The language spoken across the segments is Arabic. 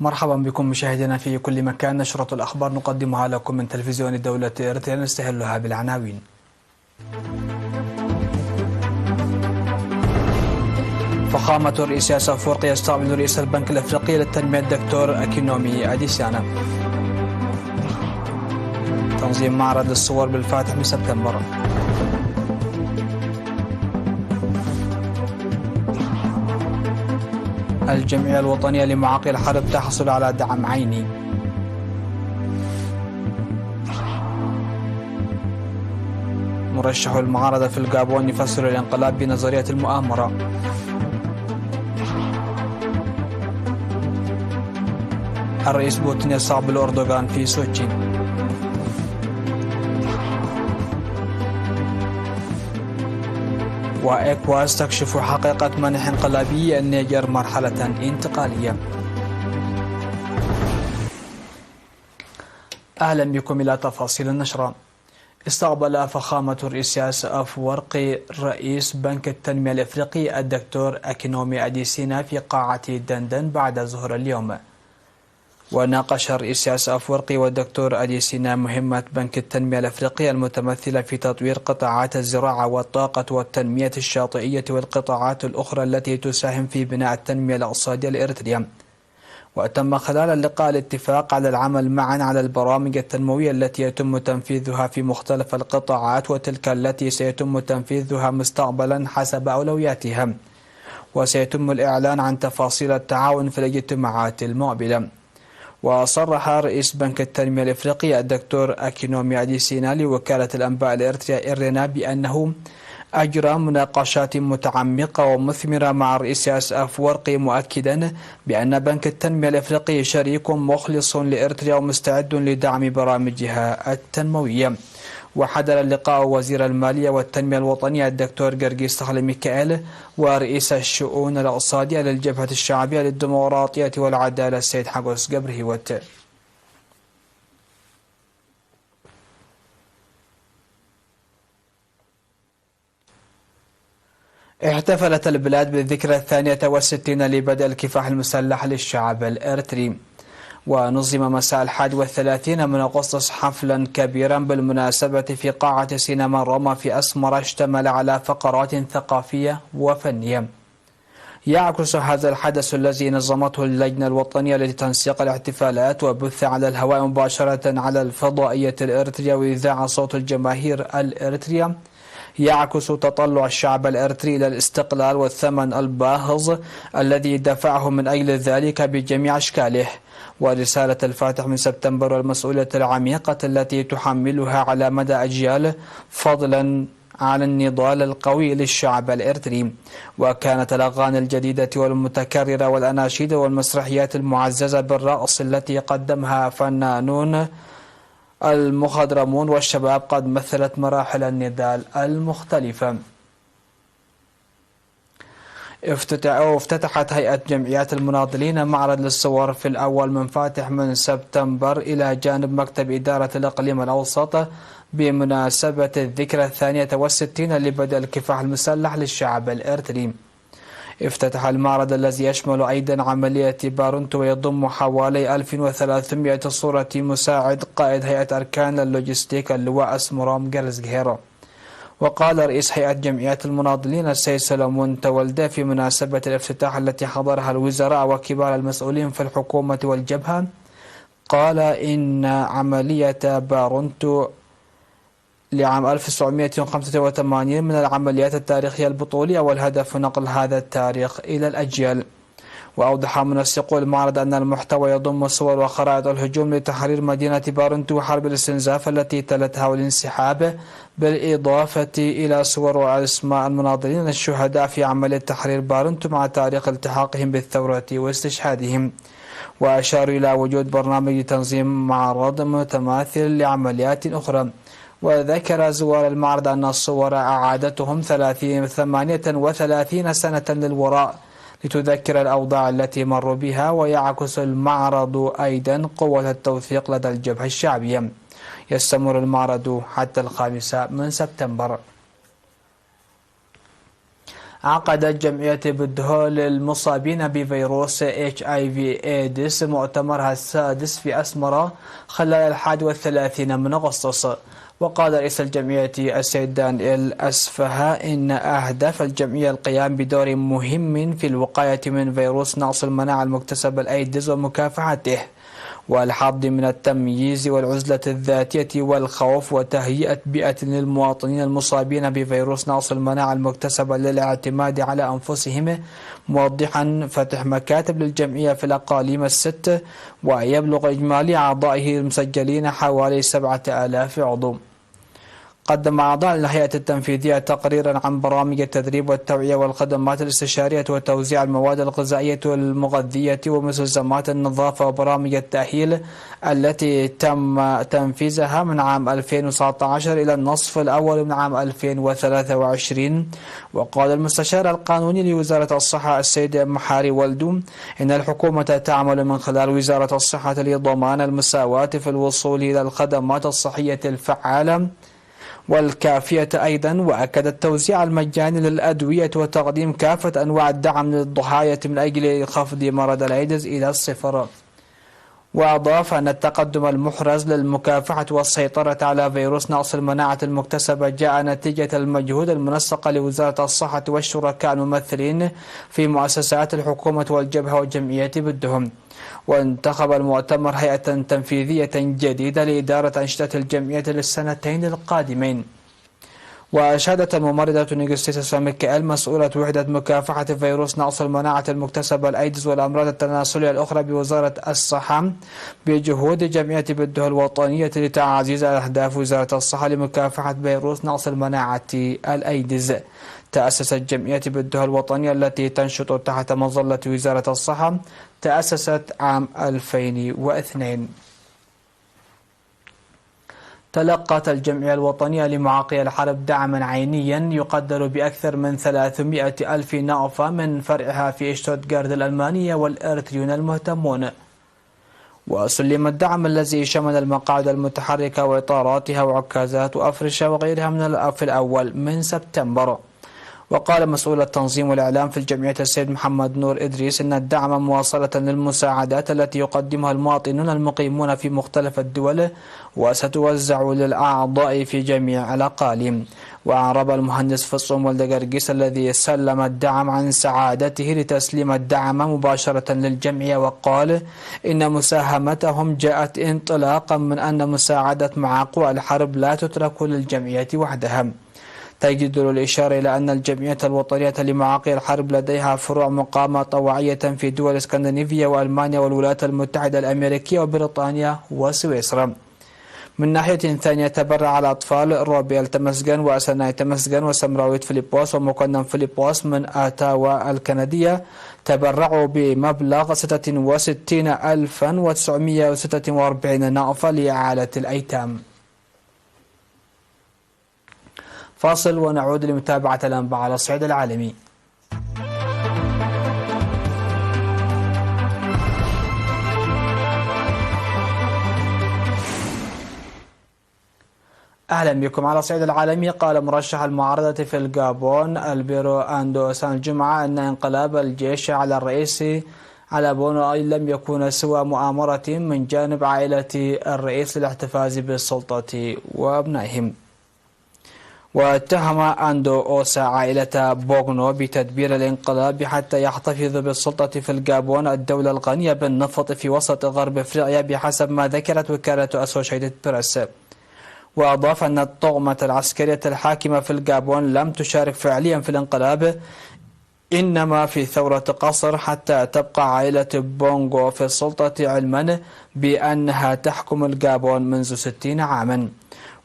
مرحبا بكم مشاهدينا في كل مكان. نشرة الأخبار نقدمها لكم من تلفزيون دولة إريتريا، نستهلها بالعناوين. فخامة الرئيس إسياس أفورقي يستقبل رئيس البنك الأفريقي للتنمية الدكتور أكينومي أديسيانا. تنظيم معرض للصور بالفاتح من سبتمبر. الجمعية الوطنية لمعاقي الحرب تحصل على دعم عيني. مرشح المعارضة في الغابون يفسر الانقلاب بنظرية المؤامرة. الرئيس بوتين يستقبل أردوغان في سوتشي. وإكواس تكشف حقيقة منح انقلابي النيجر مرحلة انتقالية. أهلا بكم إلى تفاصيل النشرة. استقبل فخامة الرئيس إسياس أفورقي رئيس بنك التنمية الأفريقي الدكتور أكينومي أديسينا في قاعة دندن بعد ظهر اليوم. وناقش الرئيس إسياس أفورقي والدكتور أديسينا مهمة بنك التنمية الأفريقي المتمثلة في تطوير قطاعات الزراعة والطاقة والتنمية الشاطئية والقطاعات الأخرى التي تساهم في بناء التنمية الاقتصادية الإريترية. وتم خلال اللقاء الاتفاق على العمل معا على البرامج التنموية التي يتم تنفيذها في مختلف القطاعات وتلك التي سيتم تنفيذها مستقبلا حسب أولوياتها، وسيتم الإعلان عن تفاصيل التعاون في الاجتماعات المقبلة. وصرح رئيس بنك التنمية الأفريقي الدكتور أكينومي أديسينا لوكالة الأنباء الإريتريا إرينا بأنه أجرى مناقشات متعمقة ومثمرة مع الرئيس إسياس أفورقي، مؤكدا بأن بنك التنمية الأفريقي شريك مخلص لإريتريا ومستعد لدعم برامجها التنموية. وحضر اللقاء وزير المالية والتنمية الوطنية الدكتور جرجيس تخلي ميكائيل ورئيس الشؤون الاقتصادية للجبهة الشعبية للديمقراطية والعدالة السيد حاجوس جبرهيوت. احتفلت البلاد بالذكرى 62 لبدء الكفاح المسلح للشعب الإريتري. ونظم مساء 31 من أغسطس حفلا كبيرا بالمناسبة في قاعة سينما روما في أسمر، اشتمل على فقرات ثقافية وفنية. يعكس هذا الحدث الذي نظمته اللجنة الوطنية لتنسيق الاحتفالات وبث على الهواء مباشرة على الفضائية الإريترية وإذاعة صوت الجماهير الإريترية، يعكس تطلع الشعب الإريتري إلى الاستقلال والثمن الباهظ الذي دفعه من أجل ذلك بجميع أشكاله. ورسالة الفاتح من سبتمبر والمسؤولية العميقة التي تحملها على مدى أجيال، فضلا عن النضال القوي للشعب الإريتري. وكانت الأغاني الجديدة والمتكررة والأناشيد والمسرحيات المعززة بالرقص التي قدمها فنانون المخضرمون والشباب قد مثلت مراحل النضال المختلفة. افتتحت هيئة جمعيات المناضلين معرض للصور في الأول من فاتح من سبتمبر إلى جانب مكتب إدارة الإقليم الأوسط بمناسبة الذكرى 62 لبدء الكفاح المسلح للشعب الإريتري. افتتح المعرض الذي يشمل أيضا عملية بارونتو ويضم حوالي 1300 صورة مساعد قائد هيئة أركان اللوجستيك اللواء اسمرام جرزغيرو. وقال رئيس هيئة جمعيات المناضلين السيد سلمون تولده في مناسبة الافتتاح التي حضرها الوزراء وكبار المسؤولين في الحكومة والجبهة، قال إن عملية بارونتو لعام 1985 من العمليات التاريخية البطولية، والهدف نقل هذا التاريخ إلى الأجيال. وأوضح منسقو المعرض أن المحتوى يضم صور وخرائط الهجوم لتحرير مدينة بارونتو وحرب الاستنزاف التي تلتها والانسحاب، بالإضافة إلى صور وأسماء المناضلين الشهداء في عملية تحرير بارونتو مع تاريخ التحاقهم بالثورة واستشهادهم. وأشاروا إلى وجود برنامج لتنظيم معرض متماثل لعمليات أخرى. وذكر زوار المعرض أن الصور أعادتهم 38 سنة للوراء لتذكر الأوضاع التي مروا بها. ويعكس المعرض أيضا قوة التوثيق لدى الجبهة الشعبية. يستمر المعرض حتى 5 من سبتمبر. عقدت جمعية بودهول للمصابين بفيروس HIV إيدز مؤتمرها السادس في أسمرة خلال 31 من أغسطس. وقال رئيس الجمعية السيد دانيال أسفها إن أهداف الجمعية القيام بدور مهم في الوقاية من فيروس نقص المناعة المكتسب الإيدز ومكافحته، والحد من التمييز والعزلة الذاتية والخوف، وتهيئة بيئة للمواطنين المصابين بفيروس نقص المناعة المكتسبة للاعتماد على أنفسهم، موضحا فتح مكاتب للجمعية في الأقاليم الست، ويبلغ إجمالي أعضائه المسجلين حوالي 7000 عضو. قدم أعضاء الهيئة التنفيذية تقريرا عن برامج التدريب والتوعية والخدمات الاستشارية وتوزيع المواد الغذائية والمغذية ومستلزمات النظافة وبرامج التأهيل التي تم تنفيذها من عام 2019 إلى النصف الأول من عام 2023. وقال المستشار القانوني لوزارة الصحة السيد محاري ولدو إن الحكومة تعمل من خلال وزارة الصحة لضمان المساواة في الوصول إلى الخدمات الصحية الفعالة والكافية أيضا، وأكد التوزيع المجاني للأدوية وتقديم كافة أنواع الدعم للضحايا من أجل خفض مرض الإيدز إلى الصفر. وأضاف أن التقدم المحرز للمكافحة والسيطرة على فيروس نقص المناعة المكتسبة جاء نتيجة المجهود المنسق لوزارة الصحة والشركاء الممثلين في مؤسسات الحكومة والجبهة وجمعية بودهول. وانتخب المؤتمر هيئة تنفيذية جديدة لإدارة أنشطة الجمعية للسنتين القادمين. وأشادت الممرضة نيغستيسا ميكائيل مسؤولة وحدة مكافحة فيروس نقص المناعة المكتسبة الأيدز والأمراض التناسلية الأخرى بوزارة الصحة بجهود جمعية بودهول الوطنية لتعزيز أهداف وزارة الصحة لمكافحة فيروس نقص المناعة الأيدز. تأسست جمعية بودهول الوطنية التي تنشط تحت مظلة وزارة الصحة تأسست عام 2002. تلقت الجمعية الوطنية لمعاقي الحرب دعما عينيا يقدر بأكثر من 300 ألف نقفة من فرعها في شتوتغارت الألمانية والإريتريون المهتمون. وسلم الدعم الذي شمل المقاعد المتحركة وإطاراتها وعكازات وأفرشة وغيرها في الأول من سبتمبر. وقال مسؤول التنظيم والإعلام في الجمعية السيد محمد نور إدريس إن الدعم مواصلة للمساعدات التي يقدمها المواطنون المقيمون في مختلف الدول وستوزع للأعضاء في جميع الأقاليم. وأعرب المهندس فصوم والدقرقيس الذي سلم الدعم عن سعادته لتسليم الدعم مباشرة للجمعية، وقال إن مساهمتهم جاءت انطلاقا من أن مساعدة معاقو الحرب لا تترك للجمعية وحدها. تجد الإشارة إلى أن الجمعية الوطنية لمعاقي الحرب لديها فروع مقامة طوعية في دول اسكندنافيا وألمانيا والولايات المتحدة الأمريكية وبريطانيا وسويسرا. من ناحية ثانية تبرع الأطفال روبيل تمسجن وأسناي تمسجن وسمراويت فيليبوس ومكنم فيليبوس من آتاوا الكندية تبرعوا بمبلغ 66,946 نقفة لإعالة الأيتام. فاصل ونعود لمتابعة الأنباء على الصعيد العالمي. أهلا بكم. على الصعيد العالمي، قال مرشح المعارضة في الغابون البيرو أندوسان الجمعة أن انقلاب الجيش على الرئيس على بونو لم يكن سوى مؤامرة من جانب عائلة الرئيس للاحتفاظ بالسلطة وأبنائهم. واتهم أندو أوسا عائلة بوغنو بتدبير الانقلاب حتى يحتفظ بالسلطة في الغابون الدولة الغنية بالنفط في وسط غرب أفريقيا بحسب ما ذكرت وكالة أسوشيتد بريس. وأضاف أن الطغمة العسكرية الحاكمة في الغابون لم تشارك فعليا في الانقلاب، إنما في ثورة قصر حتى تبقى عائلة بونغو في السلطة، علما بأنها تحكم الغابون منذ 60 عاما.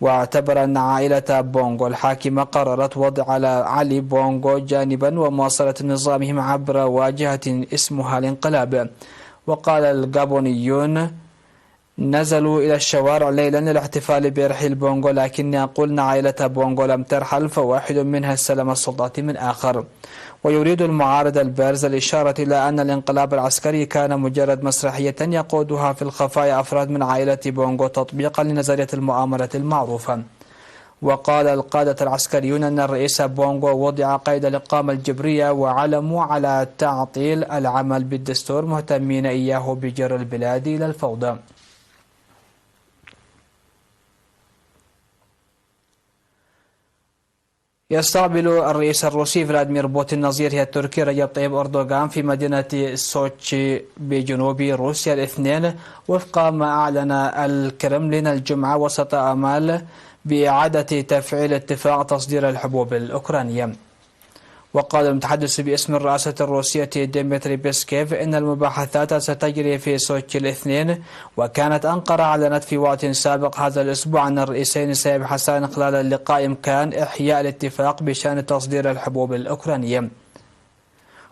واعتبر أن عائلة بونغو الحاكمة قررت وضع علي بونغو جانبا ومواصلة نظامهم عبر واجهة اسمها الانقلاب. وقال الغابونيون نزلوا إلى الشوارع ليلا للاحتفال برحيل بونغو، لكن أقول أن عائلة بونغو لم ترحل، فواحد منها استلم السلطة من آخر. ويريد المعارض البارز الإشارة إلى أن الانقلاب العسكري كان مجرد مسرحية يقودها في الخفايا أفراد من عائلة بونغو تطبيقا لنظرية المؤامرة المعروفة. وقال القادة العسكريون أن الرئيس بونغو وضع قيد الإقامة الجبرية وعلموا على تعطيل العمل بالدستور مهتمين إياه بجر البلاد إلى الفوضى. يستقبل الرئيس الروسي فلاديمير بوتين نظيره التركي رجب طيب أردوغان في مدينة سوتشي بجنوب روسيا الاثنين، وفق ما أعلن الكرملين الجمعة، وسط آمال بإعادة تفعيل اتفاق تصدير الحبوب الأوكرانية. وقال المتحدث باسم الرئاسة الروسية ديمتري بيسكيف إن المباحثات ستجري في سوتشي الاثنين، وكانت أنقرة أعلنت في وقت سابق هذا الأسبوع أن الرئيسين سيبحثان خلال اللقاء إمكان إحياء الاتفاق بشأن تصدير الحبوب الأوكرانية.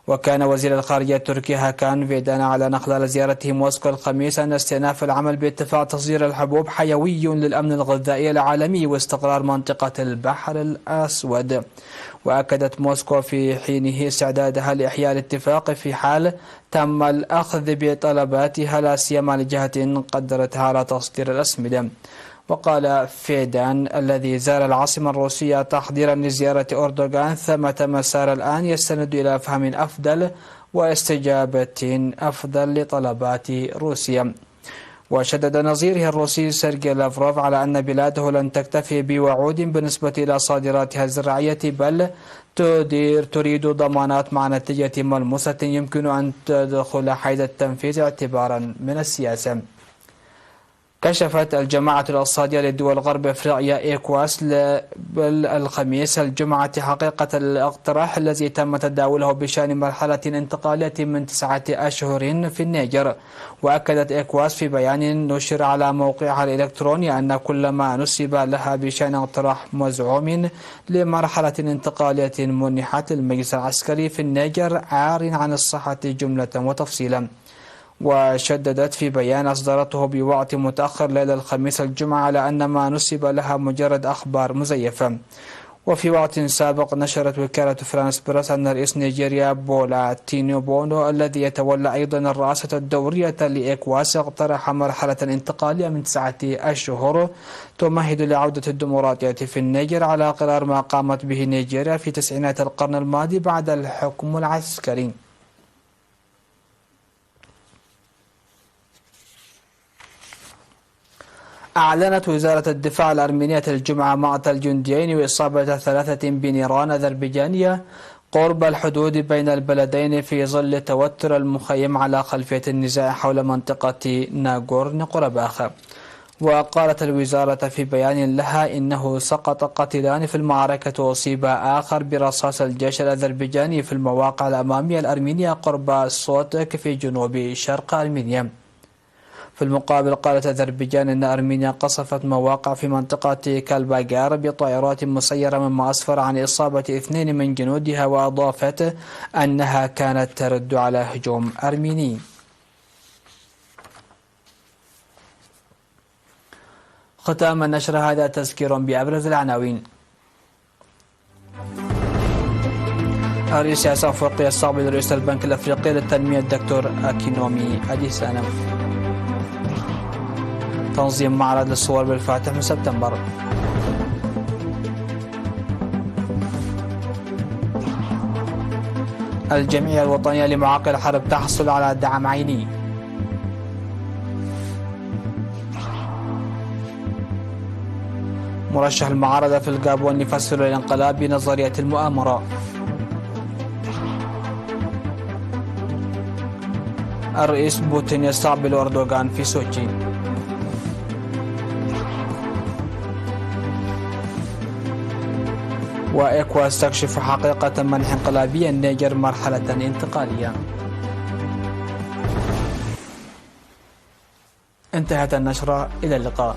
وكان وزير الخارجية التركي هاكان فيدان أعلن خلال زيارته موسكو الخميس أن استئناف العمل باتفاق تصدير الحبوب حيوي للأمن الغذائي العالمي واستقرار منطقة البحر الأسود. وأكدت موسكو في حينه استعدادها لإحياء الاتفاق في حال تم الأخذ بطلباتها، لا سيما لجهة قدرتها على تصدير الأسمدة. وقال فيدان الذي زار العاصمة الروسية تحضيرا لزيارة أردوغان ثمة مسار الآن يستند إلى فهم أفضل واستجابة أفضل لطلبات روسيا. وشدد نظيره الروسي سيرجي لافروف على أن بلاده لن تكتفي بوعود بالنسبة إلى صادراتها الزراعية، بل تريد ضمانات مع نتيجة ملموسة يمكن أن تدخل حيز التنفيذ اعتبارا من السياسة. كشفت الجماعة الاقتصادية لدول غرب افريقيا إيكواس الخميس الجمعة حقيقة الاقتراح الذي تم تداوله بشأن مرحلة انتقالية من 9 أشهر في النيجر. وأكدت إيكواس في بيان نشر على موقعها الإلكتروني أن كل ما نسب لها بشأن اقتراح مزعوم لمرحلة انتقالية منحت للمجلس العسكري في النيجر عار عن الصحة جملة وتفصيلا. وشددت في بيان أصدرته بوقت متأخر ليلة الخميس الجمعة على أن ما نسب لها مجرد أخبار مزيفة. وفي وقت سابق نشرت وكالة فرانس بريس أن رئيس نيجيريا بولا تينوبو الذي يتولى أيضا الرئاسة الدورية لإيكواس اقترح مرحلة انتقالية من 9 أشهر تمهد لعودة الديمقراطية في النيجر على قرار ما قامت به نيجيريا في تسعينات القرن الماضي بعد الحكم العسكري. أعلنت وزارة الدفاع الأرمينية الجمعة مقتل جنديين وإصابة 3 بنيران أذربيجانية قرب الحدود بين البلدين في ظل توتر المخيم على خلفية النزاع حول منطقة ناغورنو قرباخ. وقالت الوزارة في بيان لها إنه سقط قتيلان في المعركة وأصيب آخر برصاص الجيش الأذربيجاني في المواقع الأمامية الأرمينية قرب صوتك في جنوب شرق أرمينيا. في المقابل قالت أذربيجان أن أرمينيا قصفت مواقع في منطقة كالباغار بطائرات مسيرة، مما أسفر عن إصابة 2 من جنودها، وأضافت أنها كانت ترد على هجوم أرميني. ختام النشر هذا تذكير بأبرز العناوين. رئيس السياسة الأفريقية يستقبل رئيس البنك الأفريقي للتنمية الدكتور أكينومي أديسانا. تنظيم معرض للصور بالفاتح من سبتمبر. الجمعية الوطنية لمعاقل الحرب تحصل على دعم عيني. مرشح المعارضة في الغابون يفسر الانقلاب بنظرية المؤامرة. الرئيس بوتين يستقبل أردوغان في سوتشي. وإيكواس تكشف حقيقة منح انقلابي النيجر مرحلة انتقالية. انتهت النشرة، إلى اللقاء.